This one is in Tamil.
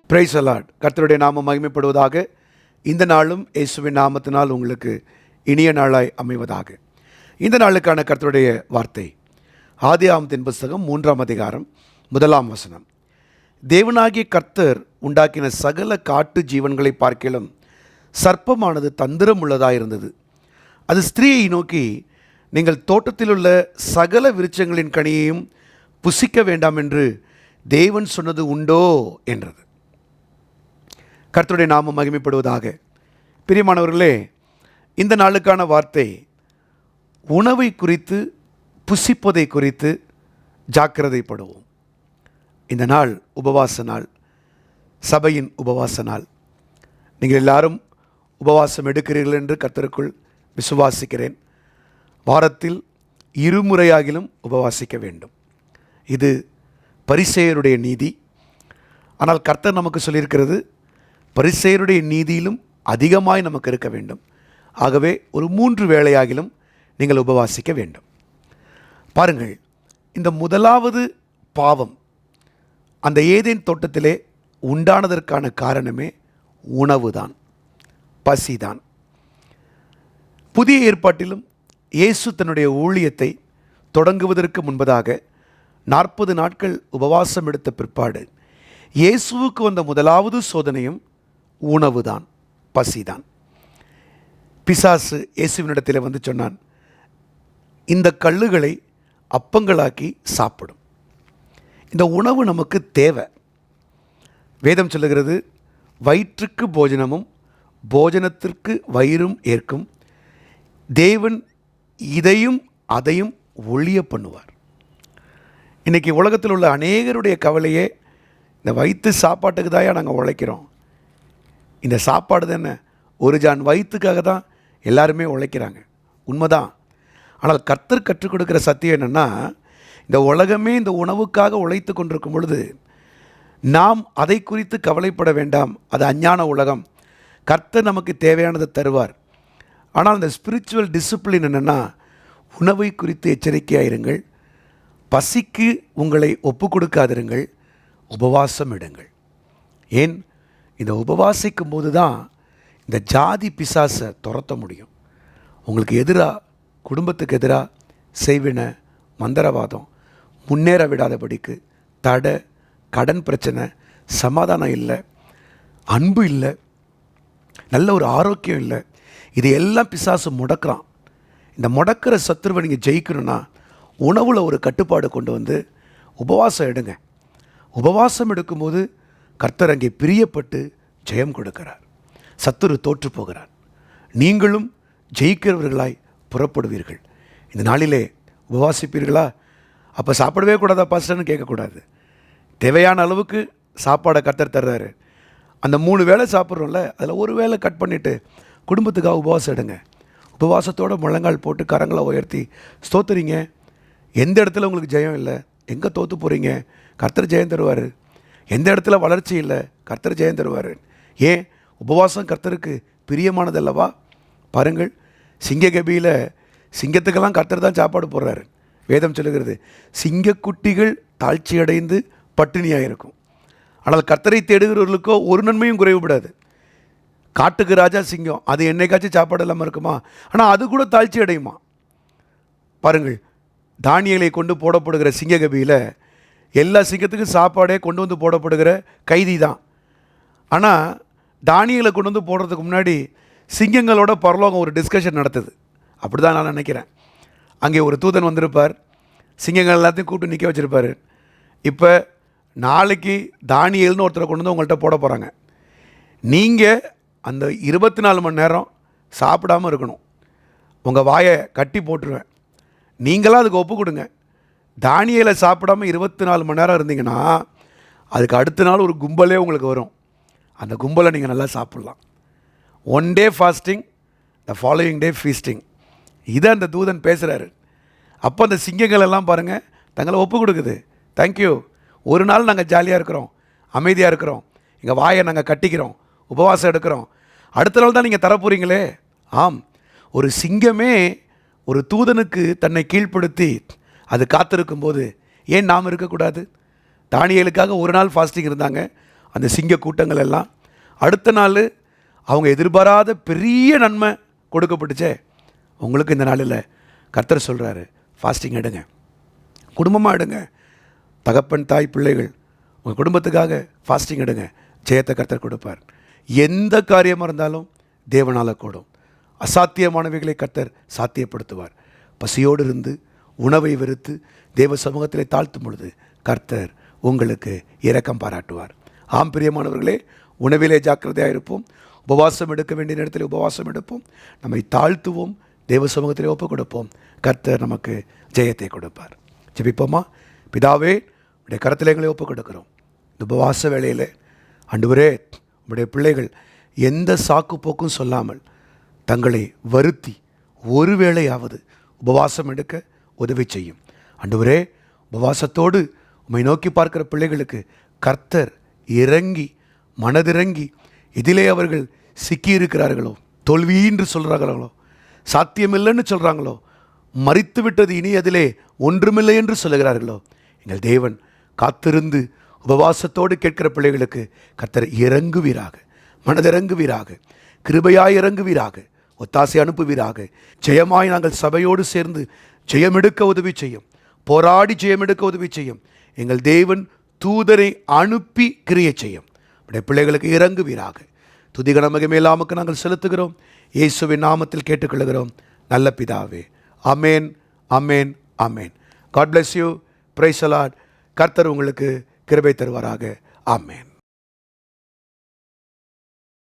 Price the Lord. கர்த்தருடைய நாமம் மகிமைப்படுவதாக. இந்த நாளும் இயேசுவின் நாமத்தினால் உங்களுக்கு இனிய நாளாய் அமைவதாக. இந்த நாளுக்கான கர்த்தருடைய வார்த்தை ஆதியாகமத்தின் புஸ்தகம் 3ஆம் அதிகாரம் 1ஆம் வசனம். தேவனாகிய கர்த்தர் உண்டாக்கின சகல காட்டு ஜீவன்களை பார்க்கிலும் சர்ப்பமானது தந்திரம் உள்ளதாயிருந்தது. அது ஸ்திரீயை நோக்கி, நீங்கள் தோட்டத்தில் உள்ள சகல விருட்சங்களின் கனியையும் புசிக்க வேண்டாம் என்று தேவன் சொன்னது உண்டோ என்றது. கர்த்தருடைய நாமம் மகிமைப்படுவதாக. பிரியமானவர்களே, இந்த நாளுக்கான வார்த்தை உணவை குறித்து, புசிப்பதை குறித்து ஜாக்கிரதைப்படுவோம். இந்த நாள் உபவாச நாள், சபையின் உபவாச நாள். நீங்கள் எல்லாரும் உபவாசம் எடுக்கிறீர்கள் என்று கர்த்தருக்குள் விசுவாசிக்கிறேன். வாரத்தில் இருமுறையாகிலும் உபவாசிக்க வேண்டும். இது பரிசேயருடைய நீதி. ஆனால் கர்த்தர் நமக்கு சொல்லியிருக்கிறது, பரிசேயருடைய நீதியிலும் அதிகமாய் நமக்கு இருக்க வேண்டும். ஆகவே ஒரு 3 வேளையாகிலும் நீங்கள் உபவாசிக்க வேண்டும். பாருங்கள், இந்த முதலாவது பாவம் அந்த ஏதேன் தோட்டத்திலே உண்டானதற்கான காரணமே உணவுதான், பசிதான். புதிய ஏற்பாட்டிலும் இயேசு தன்னுடைய ஊழியத்தை தொடங்குவதற்கு முன்பதாக 40 நாட்கள் உபவாசம் எடுத்த பிற்பாடு இயேசுவுக்கு வந்த முதலாவது சோதனையும் உணவுதான், பசிதான். பிசாசு இயேசுவினிடத்தில் வந்து சொன்னான், இந்த கல்லுகளை அப்பங்களாக்கி சாப்பிடும். இந்த உணவு நமக்கு தேவை. வேதம் சொல்லுகிறது, வயிற்றுக்கு போஜனமும் போஜனத்திற்கு வயிறும் ஏற்கும். தேவன் இதையும் அதையும் ஒழிய பண்ணுவார். இன்றைக்கி உலகத்தில் உள்ள அநேகருடைய கவலையே, இந்த வயிற்று சாப்பாட்டுக்கு தாயா நாங்கள் உழைக்கிறோம். இந்த சாப்பாடு தானே, ஒரு ஜான் வயிற்றுக்காக தான் எல்லாருமே உழைக்கிறாங்க. உண்மைதான். ஆனால் கர்த்தர் கற்றுக் கொடுக்குற சத்தியம் என்னென்னா, இந்த உலகமே இந்த உணவுக்காக உழைத்து கொண்டிருக்கும் பொழுது நாம் அதை குறித்து கவலைப்பட வேண்டாம். அது அஞ்ஞான உலகம். கர்த்தர் நமக்கு தேவையானதை தருவார். ஆனால் இந்த ஸ்பிரிச்சுவல் டிசிப்ளின் என்னென்னா, உணவை குறித்து எச்சரிக்கையாயிருங்கள், பசிக்கு உங்களை ஒப்பு கொடுக்காதிருங்கள், உபவாசம் எடுங்கள். ஏன்? இந்த உபவாசிக்கும் போது தான் இந்த ஜாதி பிசாசை துரத்த முடியும். உங்களுக்கு எதிராக, குடும்பத்துக்கு எதிராக செய்வின, மந்திரவாதம், முன்னேற விடாதபடிக்கு தடை, கடன் பிரச்சனை, சமாதானம் இல்லை, அன்பு இல்லை, நல்ல ஒரு ஆரோக்கியம் இல்லை, இது எல்லாம் பிசாசு முடக்கிறான். இந்த முடக்கிற சத்துருவை நீங்கள் ஜெயிக்கணும்னா உணவில் ஒரு கட்டுப்பாடு கொண்டு வந்து உபவாசம் எடுங்க. உபவாசம் எடுக்கும்போது கர்த்தர் அங்கே பிரியப்பட்டு ஜெயம் கொடுக்கிறார். சத்துரு தோற்று போகிறார். நீங்களும் ஜெயிக்கிறவர்களாய் புறப்படுவீர்கள். இந்த நாளிலே உபவாசிப்பீர்களா? அப்போ சாப்பிடவே கூடாதா பாஸ்டர்னு கேட்கக்கூடாது. தேவையான அளவுக்கு சாப்பாடை கர்த்தர் தர்றாரு. அந்த 3 வேளை சாப்பிட்றோம்ல, அதில் ஒரு வேளை கட் பண்ணிவிட்டு குடும்பத்துக்காக உபவாசம் எடுங்க. உபவாசத்தோடு முழங்கால் போட்டு கரங்களை உயர்த்தி ஸ்தோத்திரிங்க. எந்த இடத்துல உங்களுக்கு ஜெயம் இல்லை, எங்கே தோற்று போகிறீங்க, கர்த்தர் ஜெயம் தருவார். எந்த இடத்துல வளர்ச்சி இல்லை, கர்த்தர் ஜெயம் தருவார். ஏன்? உபவாசம் கர்த்தருக்கு பிரியமானது அல்லவா? பாருங்கள், சிங்ககபியில் சிங்கத்துக்கெல்லாம் கர்த்தர் தான் சாப்பாடு போடுறாரு. வேதம் சொல்லுகிறது, சிங்கக்குட்டிகள் தாழ்ச்சி அடைந்து பட்டினியாக இருக்கும். ஆனால் கர்த்தரை தேடுகிறவர்களுக்கோ ஒரு நன்மையும் குறைவுபடாது. காட்டுக்கு ராஜா சிங்கம், அது என்னைக்காச்சும் சாப்பாடு இல்லாமல் இருக்குமா? ஆனால் அது கூட தாழ்ச்சி அடையுமா? பாருங்கள், தானியலை கொண்டு போடப்படுகிற சிங்ககபியில் எல்லா சிங்கத்துக்கும் சாப்பாடே கொண்டு வந்து போடப்படுகிற கைதி தான். ஆனால் தானியலை கொண்டு வந்து போடுறதுக்கு முன்னாடி சிங்கங்களோட பரலோகம் ஒரு டிஸ்கஷன் நடத்துது. அப்படி தான் நான் நினைக்கிறேன். அங்கே ஒரு தூதன் வந்திருப்பார், சிங்கங்கள் எல்லாத்தையும் கூப்பிட்டு நிற்க வச்சுருப்பார். இப்போ நாளைக்கு தானியல்னு ஒருத்தரை கொண்டு வந்து உங்கள்கிட்ட போட போகிறாங்க. நீங்கள் அந்த 24 மணி நேரம் சாப்பிடாமல் இருக்கணும். உங்கள் வாயை கட்டி போட்டுருவேன். நீங்களாம் அதுக்கு ஒப்பு கொடுங்க. தானியலை சாப்பிடாமல் 24 மணி நேரம் இருந்தீங்கன்னா அதுக்கு அடுத்த நாள் ஒரு கும்பலே உங்களுக்கு வரும். அந்த கும்பலை நீங்கள் நல்லா சாப்பிட்லாம். 1 day fasting, the following day feasting. இதை அந்த தூதன் பேசுகிறாரு. அப்போ அந்த சிங்கங்கள் எல்லாம் பாருங்கள், தங்களை ஒப்பு கொடுக்குது. தேங்க்யூ, ஒரு நாள் நாங்கள் ஜாலியாக இருக்கிறோம், அமைதியாக இருக்கிறோம், எங்கள் வாயை நாங்கள் கட்டிக்கிறோம், உபவாசம் எடுக்கிறோம். அடுத்த நாள் தான் நீங்கள் தரப்போகிறீங்களே. ஆம், ஒரு சிங்கமே ஒரு தூதனுக்கு தன்னை கீழ்ப்படுத்தி அது காத்திருக்கும் போது ஏன் நாம் இருக்கக்கூடாது? தானியேலுக்காக ஒரு நாள் ஃபாஸ்டிங் இருந்தாங்க. அந்த சிங்க கூட்டங்கள் எல்லாம் அடுத்த நாள் அவங்க எதிர்பாராத பெரிய நன்மை கொடுக்கப்பட்டுச்சே. உங்களுக்கு இந்த நாளில் கர்த்தர் சொல்கிறாரு, ஃபாஸ்டிங் எடுங்க, குடும்பமாக எடுங்க. தகப்பன், தாய், பிள்ளைகள் உங்கள் குடும்பத்துக்காக ஃபாஸ்டிங் எடுங்க. ஜெயத்தை கர்த்தர் கொடுப்பார். எந்த காரியமாக இருந்தாலும் தேவனால் கூடும். அசாத்தியமானவைகளை கர்த்தர் சாத்தியப்படுத்துவார். பசியோடு இருந்து உணவை வெறுத்து தேவ சமூகத்தில் தாழ்த்தும் பொழுது கர்த்தர் உங்களுக்கு இரக்கம் பாராட்டுவார். ஆம் பிரியமானவர்களே, உணவிலே ஜாக்கிரதையாக இருப்போம். உபவாசம் எடுக்க வேண்டிய நேரத்தில் உபவாசம் எடுப்போம். நம்மை தாழ்த்துவோம், தேவ சமூகத்தில் ஒப்புக் கொடுப்போம். கர்த்தர் நமக்கு ஜெயத்தை கொடுப்பார். ஜெபிப்போமா? பிதாவே, உடைய கரத்தில் எங்களை ஒப்புக் கொடுக்கிறோம். இந்த உபவாச வேளையில் ஆண்டவரே, உடைய பிள்ளைகள் எந்த சாக்கு போக்கும் சொல்லாமல் தங்களை வருத்தி ஒரு வேளையாவது உபவாசம் எடுக்க உதவி செய்யும். ஆண்டவரே, உபவாசத்தோடு உம்மை நோக்கி பார்க்கிற பிள்ளைகளுக்கு கர்த்தர் இறங்கி மனதிறங்கி இதிலே அவர்கள் சிக்கியிருக்கிறார்களோ, தோல்வி என்று சொல்கிறார்களோ, சாத்தியமில்லைன்னு சொல்கிறாங்களோ, மரித்து விட்டது இனி அதிலே ஒன்றுமில்லை என்று சொல்லுகிறார்களோ, எங்கள் தேவன் காத்திருந்து உபவாசத்தோடு கேட்கிற பிள்ளைகளுக்கு கர்த்தர் இறங்குவீராக, மனதிறங்குவீராக, கிருபையாய் இறங்குவீராக, ஒத்தாசை அனுப்புவீராக. ஜெயமாய் நாங்கள் சபையோடு சேர்ந்து ஜெயமெடுக்க உதவி செய்யும். போராடி ஜெயமெடுக்க உதவி செய்யும். எங்கள் தேவன் தூதரை அனுப்பி கிரியை செய்யும். உடைய பிள்ளைகளுக்கு இறங்குவீராக. துதிகன மகிமையெல்லாமுக்கு நாங்கள் செலுத்துகிறோம். இயேசுவின் நாமத்தில் கேட்டுக்கொள்கிறோம் நல்ல பிதாவே. Amen, amen, amen. God bless you. Praise the Lord. கர்த்தர் உங்களுக்கு கிருபை தருவாராக. ஆமேன்.